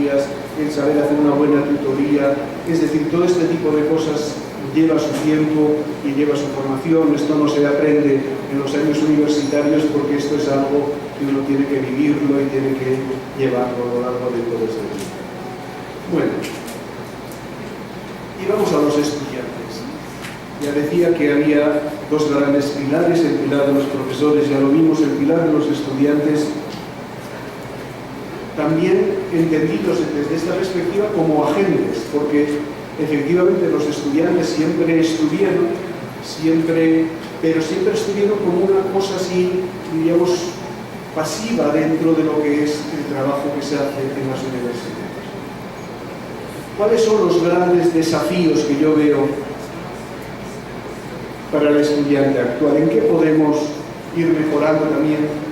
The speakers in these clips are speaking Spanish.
materias, el saber hacer una buena tutoría, es decir, todo este tipo de cosas lleva su tiempo y lleva su formación. Esto no se aprende en los años universitarios porque esto es algo que uno tiene que vivirlo y tiene que llevarlo a lo largo de todo ese tiempo. Bueno, y vamos a los estudiantes. Ya decía que había dos grandes pilares, el pilar de los profesores, ya lo vimos, el pilar de los estudiantes, también entendidos desde esta perspectiva como agentes, porque efectivamente los estudiantes siempre estudiaron, pero siempre estuvieron como una cosa así, diríamos, pasiva dentro de lo que es el trabajo que se hace en las universidades. ¿Cuáles son los grandes desafíos que yo veo para el estudiante actual? ¿En qué podemos ir mejorando también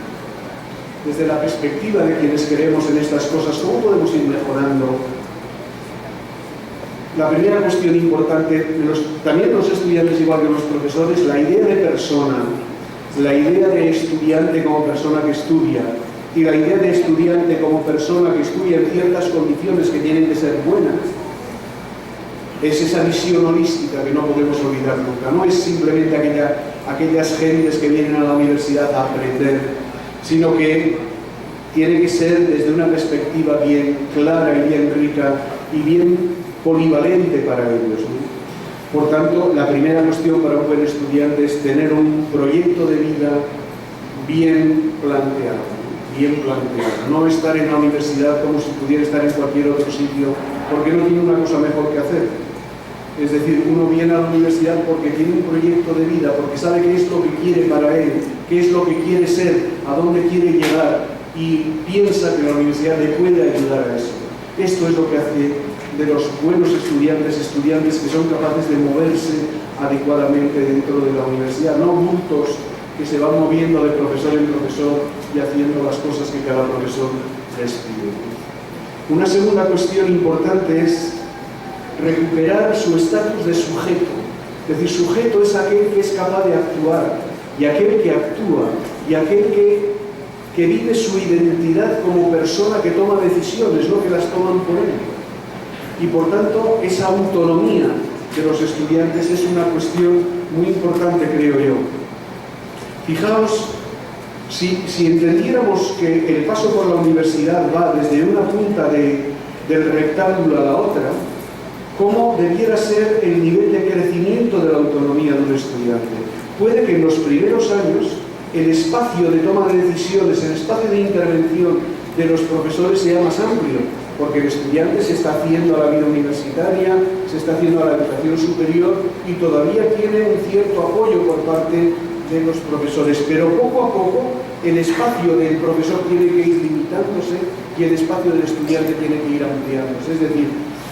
desde la perspectiva de quienes creemos en estas cosas? ¿Cómo podemos ir mejorando? La primera cuestión importante, también los estudiantes igual que los profesores, la idea de persona, la idea de estudiante como persona que estudia y la idea de estudiante como persona que estudia en ciertas condiciones que tienen que ser buenas. Es esa visión holística que no podemos olvidar nunca. No es simplemente aquellas gentes que vienen a la universidad a aprender, sino que tiene que ser desde una perspectiva bien clara y bien rica y bien polivalente para ellos, ¿no? Por tanto, la primera cuestión para un buen estudiante es tener un proyecto de vida bien planteado, no estar en la universidad como si pudiera estar en cualquier otro sitio, porque no tiene una cosa mejor que hacer. Es decir, uno viene a la universidad porque tiene un proyecto de vida, porque sabe qué es lo que quiere para él, qué es lo que quiere ser, a dónde quiere llegar, y piensa que la universidad le puede ayudar a eso. Esto es lo que hace de los buenos estudiantes que son capaces de moverse adecuadamente dentro de la universidad, no bultos que se van moviendo de profesor en profesor y haciendo las cosas que cada profesor les pide. Una segunda cuestión importante es recuperar su estatus de sujeto. Es decir, sujeto es aquel que es capaz de actuar, y aquel que actúa, y aquel que vive su identidad como persona que toma decisiones, no que las toman por él. Y por tanto, esa autonomía de los estudiantes es una cuestión muy importante, creo yo. Fijaos, si entendiéramos que el paso por la universidad va desde una punta del rectángulo a la otra, ¿cómo debiera ser el nivel de crecimiento de la autonomía de un estudiante? Puede que en los primeros años el espacio de toma de decisiones, el espacio de intervención de los profesores sea más amplio, porque el estudiante se está haciendo a la vida universitaria, se está haciendo a la educación superior y todavía tiene un cierto apoyo por parte de los profesores, pero poco a poco el espacio del profesor tiene que ir limitándose y el espacio del estudiante tiene que ir ampliándose. Es decir,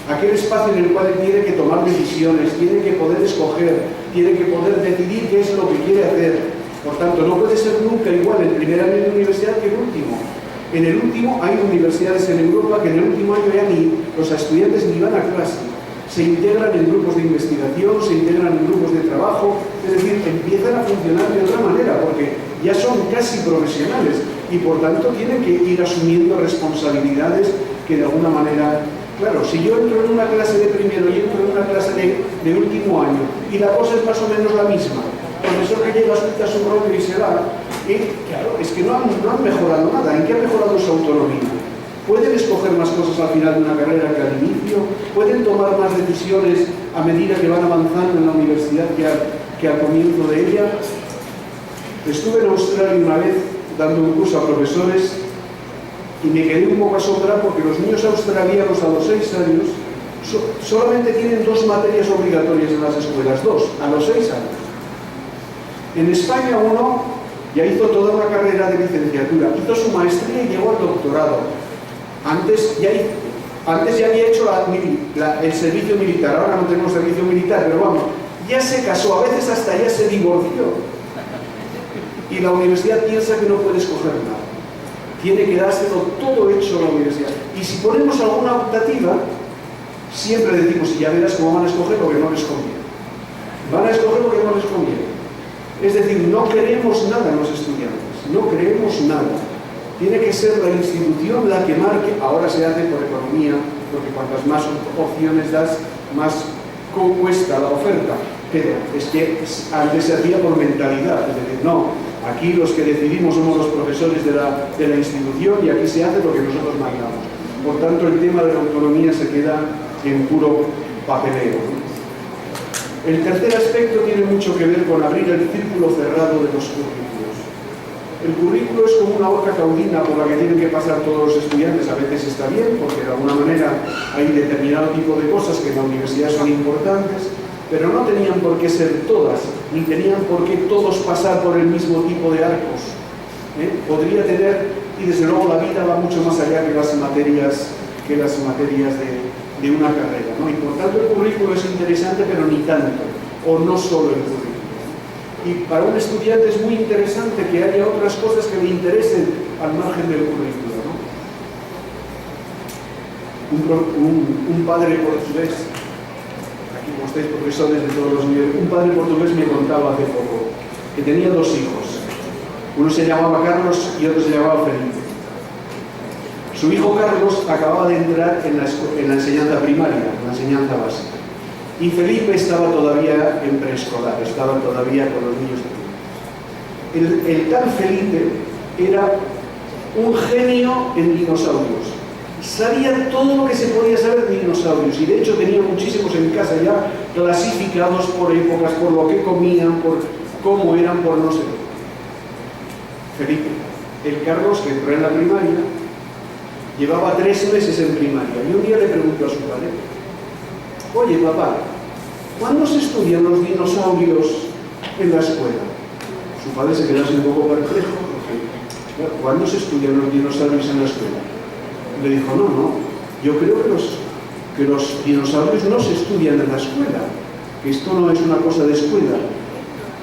aquel espacio en el cual él tiene que tomar decisiones, tiene que poder escoger, tiene que poder decidir qué es lo que quiere hacer. Por tanto, no puede ser nunca igual el primer año de universidad que el último. En el último hay universidades en Europa que en el último año ya los estudiantes ni van a clase. Se integran en grupos de investigación, se integran en grupos de trabajo, es decir, empiezan a funcionar de otra manera porque ya son casi profesionales y por tanto tienen que ir asumiendo responsabilidades que de alguna manera... Claro, si yo entro en una clase de primero y entro en una clase de último año y la cosa es más o menos la misma, el profesor que llega, explica su rollo y se va, claro, es que no han mejorado nada. ¿En qué ha mejorado su autonomía? Pueden escoger más cosas al final de una carrera que al inicio, pueden tomar más decisiones a medida que van avanzando en la universidad que al comienzo de ella. Estuve en Australia una vez dando un curso a profesores y me quedé un poco asombrado porque los niños australianos a los 6 años solamente tienen 2 materias obligatorias en las escuelas, 2, a los 6 años. En España uno ya hizo toda una carrera de licenciatura, hizo su maestría y llegó al doctorado. Antes ya había hecho el servicio militar, ahora no tenemos servicio militar, pero vamos, ya se casó, a veces hasta ya se divorció. Y la universidad piensa que no puede escoger nada. Tiene que dárselo todo hecho a la universidad. Y si ponemos alguna optativa, siempre decimos, y ya verás cómo van a escoger lo que no les conviene. Van a escoger lo que no les conviene. Es decir, no queremos nada en los estudiantes, no creemos nada. Tiene que ser la institución la que marque. Ahora se hace por economía, porque cuantas más opciones das, más cuesta la oferta. Pero es que antes se hacía por mentalidad, es decir, no, aquí los que decidimos somos los profesores de la institución y aquí se hace lo que nosotros mandamos. Por tanto, el tema de la autonomía se queda en puro papeleo. El tercer aspecto tiene mucho que ver con abrir el círculo cerrado de los currículos. El currículo es como una horca caudina por la que tienen que pasar todos los estudiantes. A veces está bien, porque de alguna manera hay determinado tipo de cosas que en la universidad son importantes, pero no tenían por qué ser todas, ni tenían por qué todos pasar por el mismo tipo de arcos. Podría tener, y desde luego la vida va mucho más allá que las materias de una carrera, ¿no? Y por tanto el currículo es interesante, pero ni tanto, o no solo el currículo. Y para un estudiante es muy interesante que haya otras cosas que le interesen al margen del currículo, ¿no? Un padre portugués, aquí como estáis profesores de todos los niveles, un padre portugués me contaba hace poco que tenía dos hijos. Uno se llamaba Carlos y otro se llamaba Felipe. Su hijo Carlos acababa de entrar en la enseñanza primaria, en la enseñanza básica. Y Felipe estaba todavía en preescolar, estaba todavía con los niños de el tal Felipe era un genio en dinosaurios. Sabía todo lo que se podía saber de dinosaurios y de hecho tenía muchísimos en casa ya clasificados por épocas, por lo que comían, por cómo eran, por no sé qué. Felipe. El Carlos, que entró en la primaria, llevaba 3 meses en primaria y un día le preguntó a su padre: oye papá, ¿cuándo se estudian los dinosaurios en la escuela? Su padre se quedó así un poco perplejo, porque ¿cuándo se estudian los dinosaurios en la escuela? Le dijo: no, yo creo que los dinosaurios no se estudian en la escuela, que esto no es una cosa de escuela.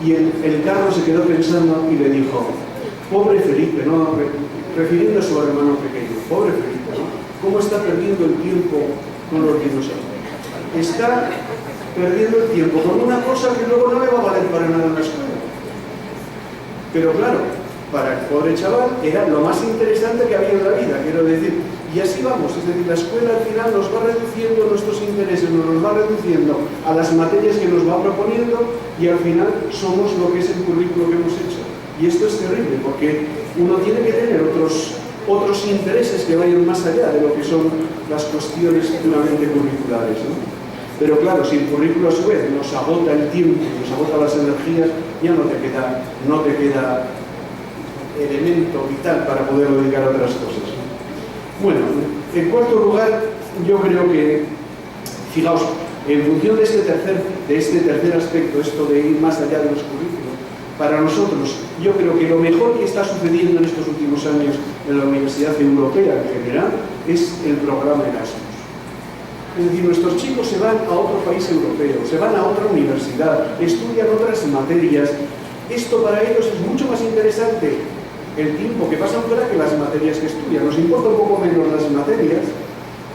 Y el Carlos se quedó pensando y le dijo: pobre Felipe, ¿no? Refiriendo a su hermano pequeño, pobre Felipe, ¿no? ¿Cómo está perdiendo el tiempo con los dinosaurios? Está perdiendo el tiempo con una cosa que luego no le va a valer para nada en la escuela. Pero claro, para el pobre chaval era lo más interesante que había en la vida, quiero decir. Y así vamos, es decir, la escuela al final nos va reduciendo nuestros intereses, nos va reduciendo a las materias que nos va proponiendo y al final somos lo que es el currículo que hemos hecho. Y esto es terrible porque uno tiene que tener otros intereses que vayan más allá de lo que son las cuestiones puramente curriculares, ¿no? Pero claro, si el currículo a su vez nos agota el tiempo, nos agota las energías, ya no te queda elemento vital para poder dedicar a otras cosas, ¿no? Bueno, en cuarto lugar, yo creo que, fijaos, en función de este tercer aspecto, esto de ir más allá de los currículos, para nosotros, yo creo que lo mejor que está sucediendo en estos últimos años en la Universidad Europea en general es el programa Erasmus. Es decir, nuestros chicos se van a otro país europeo, se van a otra universidad, estudian otras materias. Esto para ellos es mucho más interesante el tiempo que pasan fuera que las materias que estudian. Nos importa un poco menos las materias,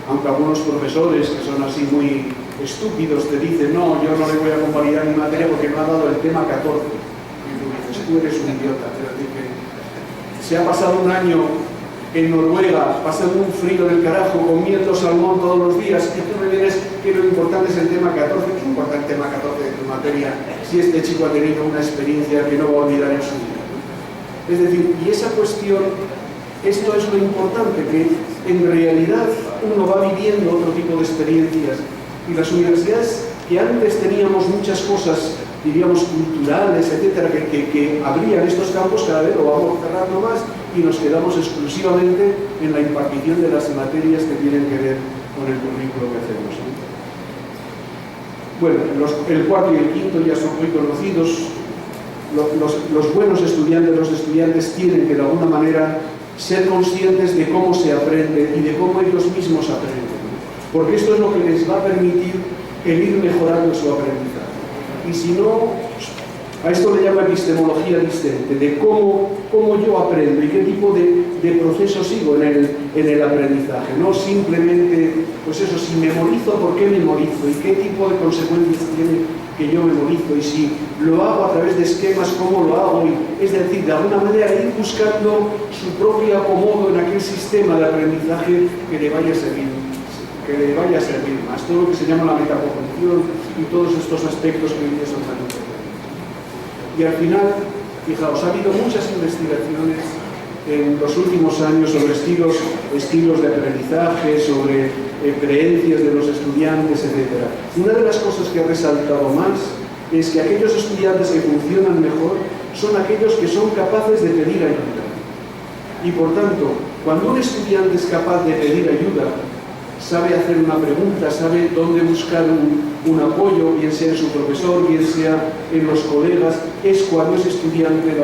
aunque algunos profesores que son así muy estúpidos te dicen: no, yo no le voy a convalidar mi materia porque no ha dado el tema 14. Tú eres un idiota, pero que se ha pasado un año en Noruega pasando un frío del carajo, comiendo salmón todos los días, y tú me vienes que lo importante es el tema 14. ¿Qué importa el tema 14 de tu materia si este chico ha tenido una experiencia que no va a olvidar en su vida? Es decir, y esa cuestión, esto es lo importante, que en realidad uno va viviendo otro tipo de experiencias, y las universidades que antes teníamos muchas cosas, diríamos, culturales, etcétera, que abrían estos campos, cada vez lo vamos cerrando más y nos quedamos exclusivamente en la impartición de las materias que tienen que ver con el currículo que hacemos, ¿no? Bueno, el cuarto y el quinto ya son muy conocidos. Los buenos estudiantes, los estudiantes tienen que de alguna manera ser conscientes de cómo se aprende y de cómo ellos mismos aprenden, ¿no? Porque esto es lo que les va a permitir el ir mejorando su aprendizaje. Y si no, a esto le llama epistemología discente, de cómo yo aprendo y qué tipo de proceso sigo en el aprendizaje. No simplemente, pues eso, si memorizo, ¿por qué memorizo? ¿Y qué tipo de consecuencias tiene que yo memorizo, y si lo hago a través de esquemas, cómo lo hago, y, es decir, de alguna manera ir buscando su propio acomodo en aquel sistema de aprendizaje que le vaya a servir, más, todo lo que se llama la metacognición y todos estos aspectos que hoy día son tan importantes. Y al final, fijaos, ha habido muchas investigaciones en los últimos años sobre estilos de aprendizaje, sobre creencias de los estudiantes, etc. Una de las cosas que ha resaltado más es que aquellos estudiantes que funcionan mejor son aquellos que son capaces de pedir ayuda. Y por tanto, cuando un estudiante es capaz de pedir ayuda, sabe hacer una pregunta, sabe dónde buscar un apoyo, bien sea en su profesor, bien sea en los colegas, es cuando ese estudiante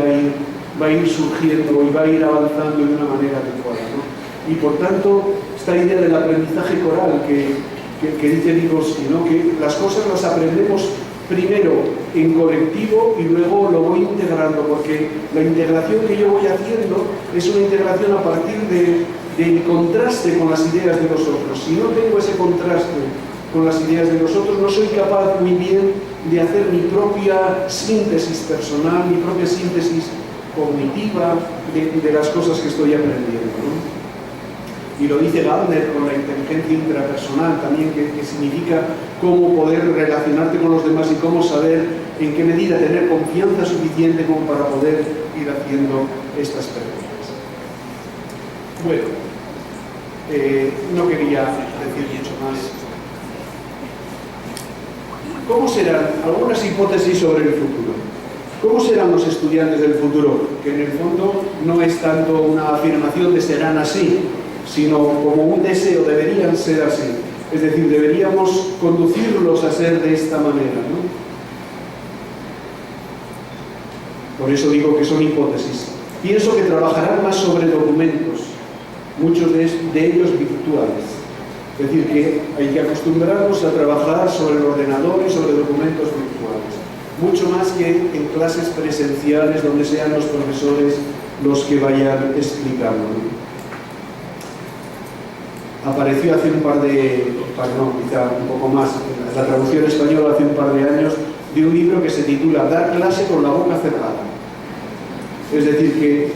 va a ir surgiendo y va a ir avanzando de una manera adecuada, ¿no? Y por tanto, esta idea del aprendizaje coral que dice Vygotsky, ¿no? Que las cosas las aprendemos primero en colectivo y luego lo voy integrando, porque la integración que yo voy haciendo es una integración a partir del contraste con las ideas de los otros. Si no tengo ese contraste con las ideas de los otros, no soy capaz muy bien de hacer mi propia síntesis personal, mi propia síntesis cognitiva de las cosas que estoy aprendiendo, ¿no? Y lo dice Gardner con la inteligencia intrapersonal también, que significa cómo poder relacionarte con los demás y cómo saber en qué medida tener confianza suficiente como para poder ir haciendo estas preguntas. Bueno, no quería decir mucho más. ¿Cómo serán algunas hipótesis sobre el futuro? ¿Cómo serán los estudiantes del futuro? Que en el fondo no es tanto una afirmación de serán así, sino como un deseo, deberían ser así. Es decir, deberíamos conducirlos a ser de esta manera, ¿no? Por eso digo que son hipótesis. Pienso que trabajarán más sobre documentos, muchos de ellos virtuales. Es decir, que hay que acostumbrarnos a trabajar sobre el ordenador y sobre documentos virtuales. Mucho más que en clases presenciales donde sean los profesores los que vayan explicando, ¿no? Apareció hace quizá un poco más, en la traducción española hace un par de años, de un libro que se titula Dar clase con la boca cerrada. Es decir, que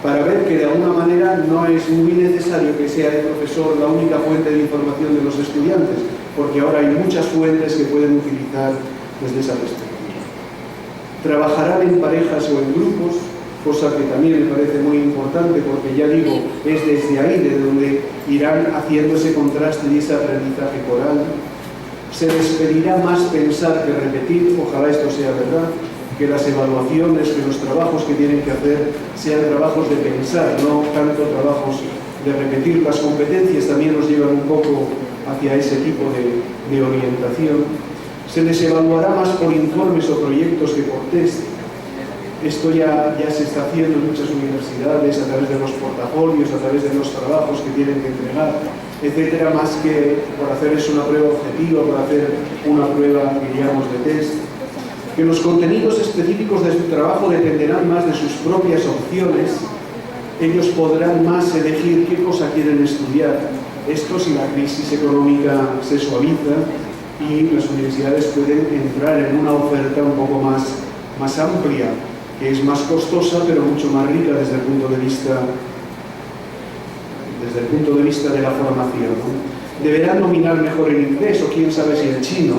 para ver que de alguna manera no es muy necesario que sea el profesor la única fuente de información de los estudiantes, porque ahora hay muchas fuentes que pueden utilizar desde esa perspectiva. Trabajarán en parejas o en grupos, cosa que también me parece muy importante, porque ya digo, es desde ahí de donde irán haciendo ese contraste y ese aprendizaje coral. Se les pedirá más pensar que repetir, ojalá esto sea verdad, que las evaluaciones, que los trabajos que tienen que hacer sean trabajos de pensar, no tanto trabajos de repetir. Las competencias también nos llevan un poco hacia ese tipo de orientación. Se les evaluará más por informes o proyectos que por test. Esto ya se está haciendo en muchas universidades, a través de los portafolios, a través de los trabajos que tienen que entregar, etcétera, más que por hacerles una prueba objetiva, por hacer una prueba, diríamos, de test. Que los contenidos específicos de su trabajo dependerán más de sus propias opciones. Ellos podrán más elegir qué cosa quieren estudiar. Esto si la crisis económica se suaviza y las universidades pueden entrar en una oferta un poco más amplia, que es más costosa pero mucho más rica desde el punto de vista de la formación, ¿no? Deberán dominar mejor el inglés o quién sabe si el chino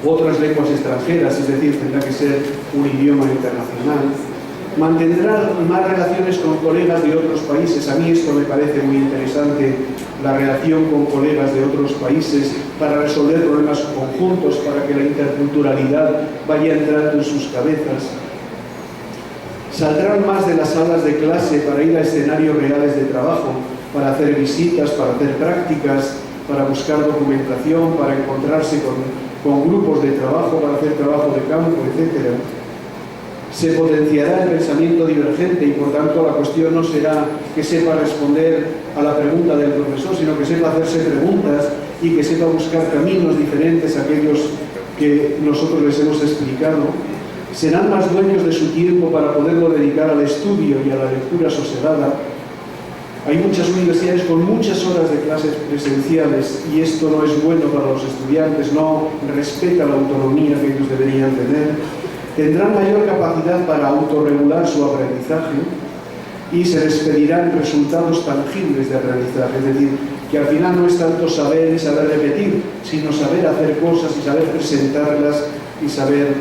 u otras lenguas extranjeras, es decir, tendrá que ser un idioma internacional. Mantendrán más relaciones con colegas de otros países. A mí esto me parece muy interesante, la relación con colegas de otros países para resolver problemas conjuntos, para que la interculturalidad vaya entrando en sus cabezas. Saldrán más de las salas de clase para ir a escenarios reales de trabajo, para hacer visitas, para hacer prácticas, para buscar documentación, para encontrarse con grupos de trabajo, para hacer trabajo de campo, etc. Se potenciará el pensamiento divergente y por tanto la cuestión no será que sepa responder a la pregunta del profesor, sino que sepa hacerse preguntas y que sepa buscar caminos diferentes a aquellos que nosotros les hemos explicado. Serán más dueños de su tiempo para poderlo dedicar al estudio y a la lectura sosegada. Hay muchas universidades con muchas horas de clases presenciales y esto no es bueno para los estudiantes, no respeta la autonomía que ellos deberían tener. Tendrán mayor capacidad para autorregular su aprendizaje y se les pedirán resultados tangibles de aprendizaje, es decir, que al final no es tanto saber y saber repetir, sino saber hacer cosas y saber presentarlas y saber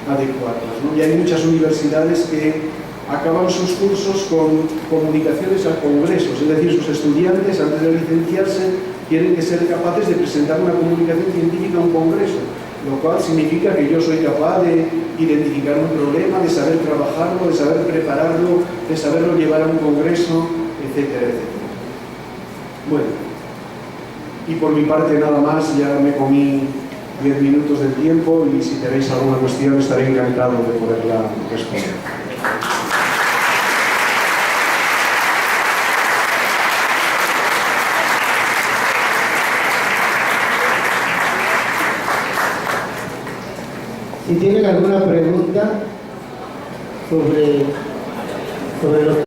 adecuarlas, ¿no? Y hay muchas universidades que acaban sus cursos con comunicaciones a congresos, es decir, sus estudiantes antes de licenciarse tienen que ser capaces de presentar una comunicación científica a un congreso, lo cual significa que yo soy capaz de identificar un problema, de saber trabajarlo, de saber prepararlo, de saberlo llevar a un congreso, etcétera, etcétera. Bueno, y por mi parte nada más, ya me comí 10 minutos del tiempo y si tenéis alguna cuestión estaré encantado de poderla responder. Si tienen alguna pregunta sobre los